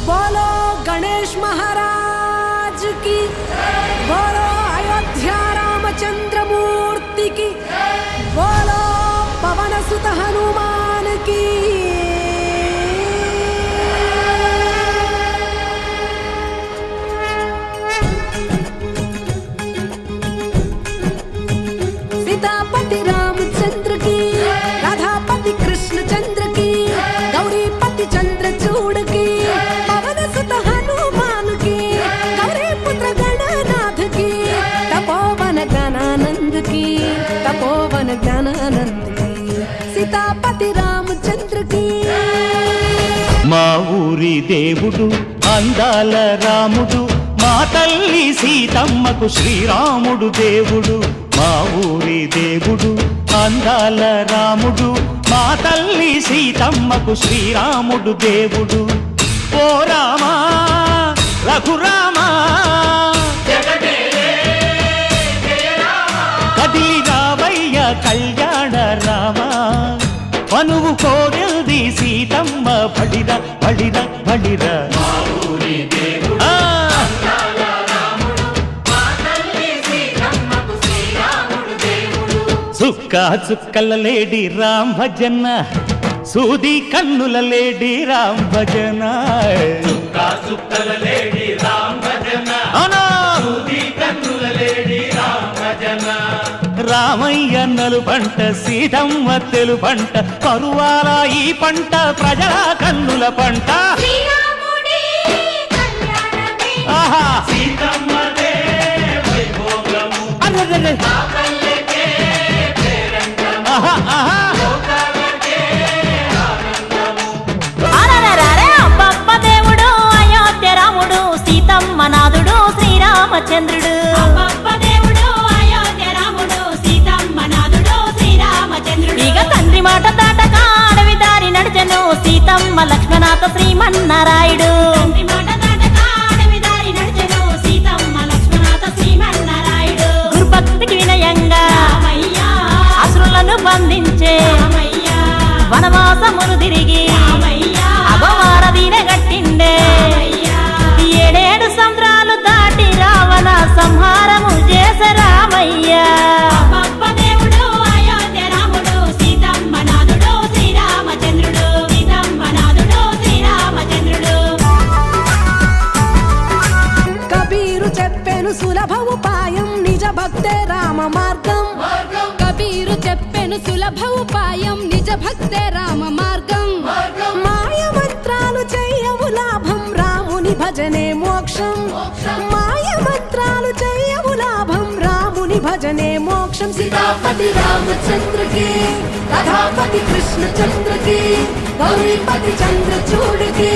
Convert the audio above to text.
बोलो गणेश महाराज की, बोलो अयोध्या रामचंद्र मूर्ति की, बोलो पवन सुत हनुमान की। सीतापति रामचंद्र की, राधापति कृष्ण चंद्र की, गौरीपति चंद्रचूड़ की, पवन सुत हनुमान की, गौरी पुत्र गणनाथ की, तपोवन ज्ञानानंद की, तपोवन ज्ञानानंद की, सीतापति रामचंद्र की। మా ఊరి దేవుడు అందాల రాముడు, మా తల్లి సీతమ్మకు శ్రీరాముడు దేవుడు. మా ఊరి దేవుడు అందాల రాముడు, మా తల్లి సీతమ్మకు శ్రీరాముడు దేవుడు. ఓ రామా రఘురామా కదిలి రావయ్య కళ్యాణ రామా, మనువు కోరింది సీతమ్మ బడిరా బడిరా బడిరా. చుక్క చుక్కల లేడి రామ్ భజన, సూది కన్నుల లేడి రామ్ భజన. చుక్క చుక్కల లేడి రామ్ భజన, సూది కన్నుల లేడి రామ్ భజన. రామయ్య నలు పంట సీతమ్మ తెలు పంట, పరువాల ఈ పంట ప్రజల కన్నుల పంట. ఆహా సీతమ్మదే వైభోగము, అరెరెరె దేవుడు అయోధ్య రాముడు, సీతమ్మ నాథుడు శ్రీరామచంద్రుడు. దేవుడు అయోధ్య రాముడు, సీతమ్మ నాథుడు శ్రీరామచంద్రుడు. ఇక తండ్రి మాట దాటక అడవి దారి నడిచెను, సీతమ్మ లక్ష్మణాథ శ్రీమన్నారాయుడు. తండ్రి మాట దాటక అడవి దారి నడిచెను, సీతమ్మ లక్ష్మణాథ శ్రీమన్నారాయుడు. గురుభక్తికి వినయంగా అసురులను బంధించే వనవాసమును తిరిగి అగవారదీన గట్టిండే. ఏడేడు సంద్రాలు దాటి రావణ సంహారము చేసే రామయ్య. దేవుడు అయోధ్య రాముడు, సీతమ్మ నాథుడు శ్రీరామచంద్రుడు. సీతమ్మ నాథుడు శ్రీరామచంద్రుడు. కబీరు చెప్పెను సులభ ఉపాయం, నిజ భక్తే రామ మార్గం. కబీరు చెప్పెను సులభ ఉపాయం, నిజ భక్తే రామ మార్గం. మాయ మంత్రాలు చెయ్యవు లాభం, రాముని భజనే మోక్షం. మాయ మంత్రాలు చెయ్యవు లాభం, రాముని భజనే మోక్షం. సీతాపతి రామచంద్ర की, राधापति कृष्ण चंद्र की, गौरीपति चंद्रचूड़ की,